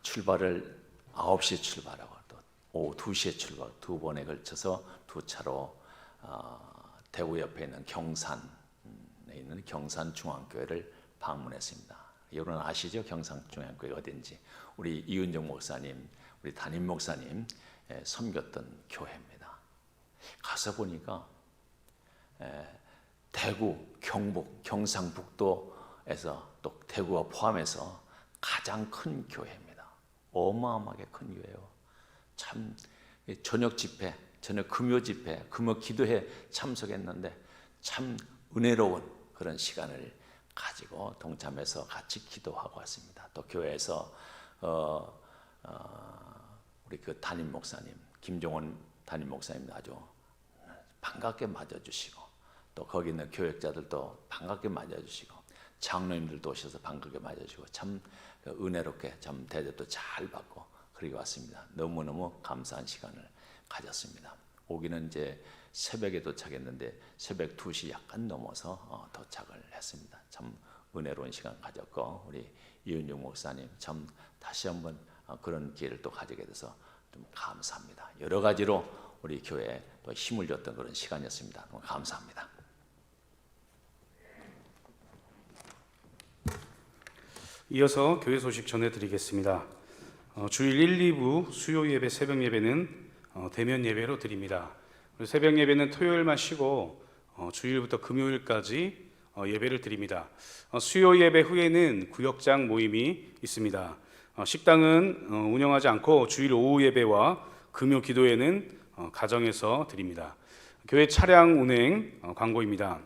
출발을 9시에 출발하고 또 오후 2시에 출발, 2번에 걸쳐서 2차로 대구 옆에 있는 경산에 있는 경산중앙교회를 방문했습니다. 여러분 아시죠? 경산중앙교회가 어딘지. 우리 이은정 목사님, 우리 담임 목사님 섬겼던 교회입니다. 가서 보니까 대구, 경북, 경상북도에서 또 대구와 포함해서 가장 큰 교회입니다. 어마어마하게 큰 교회요. 참 저녁 집회, 저녁 금요 집회, 금요 기도회 참석했는데 참 은혜로운 그런 시간을 가지고 동참해서 같이 기도하고 왔습니다. 또 교회에서 우리 그 담임 목사님 김종원 담임 목사님 아주 반갑게 맞아주시고 또 거기 있는 교역자들도 반갑게 맞아주시고 장로님들도 오셔서 반갑게 맞아주시고 참 은혜롭게 참 대접도 잘 받고 그렇게 왔습니다. 너무너무 감사한 시간을 가졌습니다. 오기는 이제 새벽에 도착했는데 새벽 2시 약간 넘어서 도착을 했습니다. 참 은혜로운 시간 가졌고 우리 이은용 목사님 참 다시 한번 그런 기회를 또 가지게 돼서 좀 감사합니다. 여러 가지로 우리 교회에 또 힘을 줬던 그런 시간이었습니다. 너무 감사합니다. 이어서 교회 소식 전해드리겠습니다. 주일 1, 2부 수요 예배, 새벽 예배는 대면 예배로 드립니다. 새벽 예배는 토요일만 쉬고 주일부터 금요일까지 예배를 드립니다. 수요 예배 후에는 구역장 모임이 있습니다. 식당은 운영하지 않고 주일 오후 예배와 금요 기도회는 가정에서 드립니다. 교회 차량 운행 광고입니다.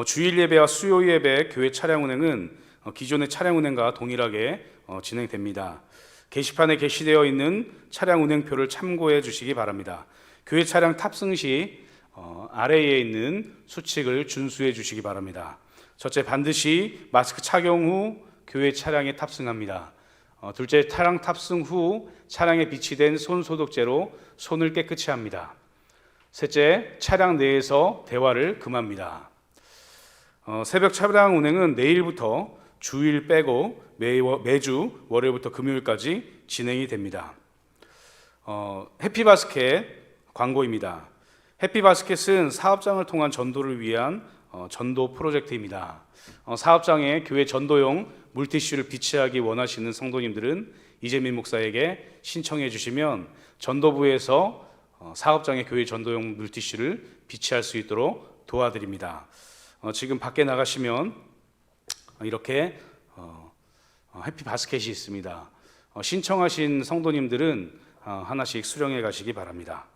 주일 예배와 수요 예배 교회 차량 운행은 기존의 차량 운행과 동일하게 진행됩니다. 게시판에 게시되어 있는 차량 운행표를 참고해 주시기 바랍니다. 교회 차량 탑승 시 아래에 있는 수칙을 준수해 주시기 바랍니다. 첫째, 반드시 마스크 착용 후 교회 차량에 탑승합니다. 둘째, 차량 탑승 후 차량에 비치된 손 소독제로 손을 깨끗이 합니다. 셋째, 차량 내에서 대화를 금합니다. 새벽 차량 운행은 내일부터 주일 빼고 매주 월요일부터 금요일까지 진행이 됩니다. 해피바스켓 광고입니다. 해피바스켓은 사업장을 통한 전도를 위한 전도 프로젝트입니다. 사업장에 교회 전도용 물티슈를 비치하기 원하시는 성도님들은 이재민 목사에게 신청해 주시면 전도부에서 사업장에 교회 전도용 물티슈를 비치할 수 있도록 도와드립니다. 지금 밖에 나가시면 이렇게 해피바스켓이 있습니다. 신청하신 성도님들은 하나씩 수령해 가시기 바랍니다.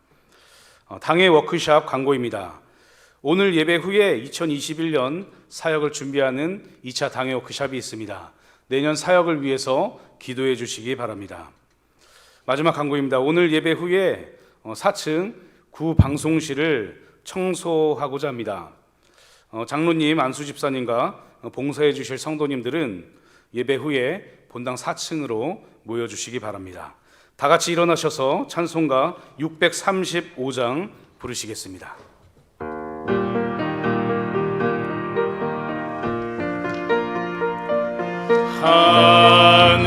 당회 워크숍 광고입니다. 오늘 예배 후에 2021년 사역을 준비하는 2차 당회 워크숍이 있습니다. 내년 사역을 위해서 기도해 주시기 바랍니다. 마지막 광고입니다. 오늘 예배 후에 4층 구 방송실을 청소하고자 합니다. 장로님, 안수 집사님과 봉사해 주실 성도님들은 예배 후에 본당 4층으로 모여주시기 바랍니다. 다 같이 일어나셔서 찬송가 635장 부르시겠습니다. 하늘에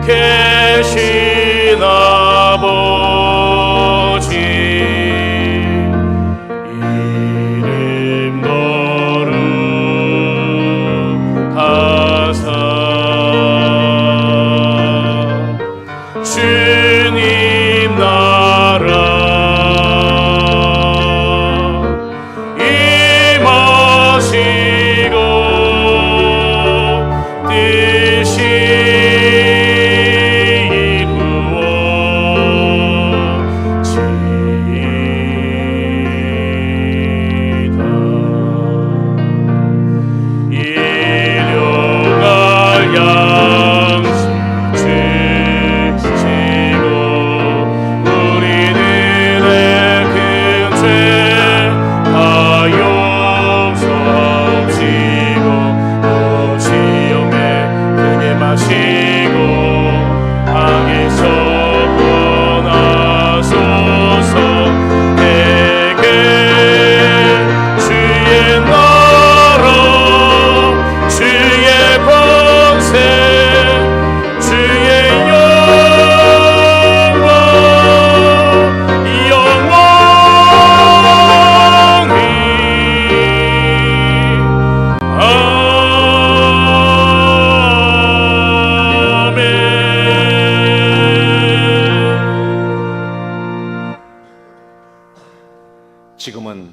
계신 아버지 이름 거룩하사 주님 나라 지금은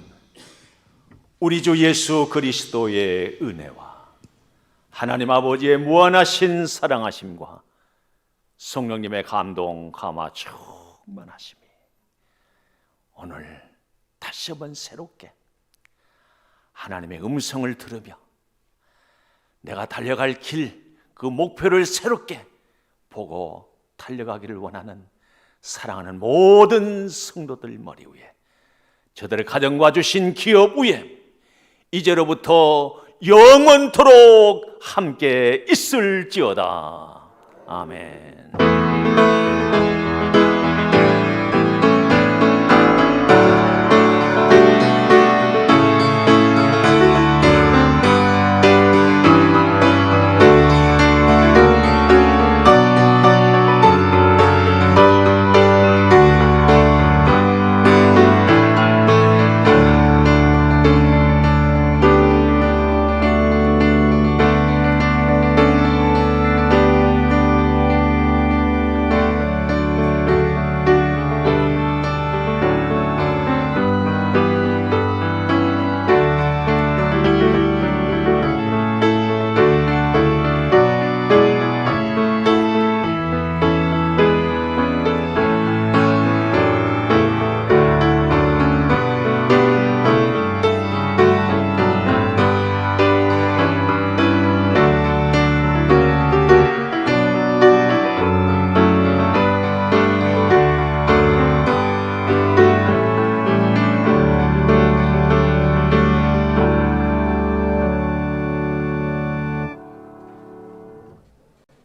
우리 주 예수 그리스도의 은혜와 하나님 아버지의 무한하신 사랑하심과 성령님의 감동, 감화, 충만하심이 오늘 다시 한번 새롭게 하나님의 음성을 들으며 내가 달려갈 길, 그 목표를 새롭게 보고 달려가기를 원하는 사랑하는 모든 성도들 머리 위에, 저들의 가정과 주신 기업 위에 이제로부터 영원토록 함께 있을지어다. 아멘.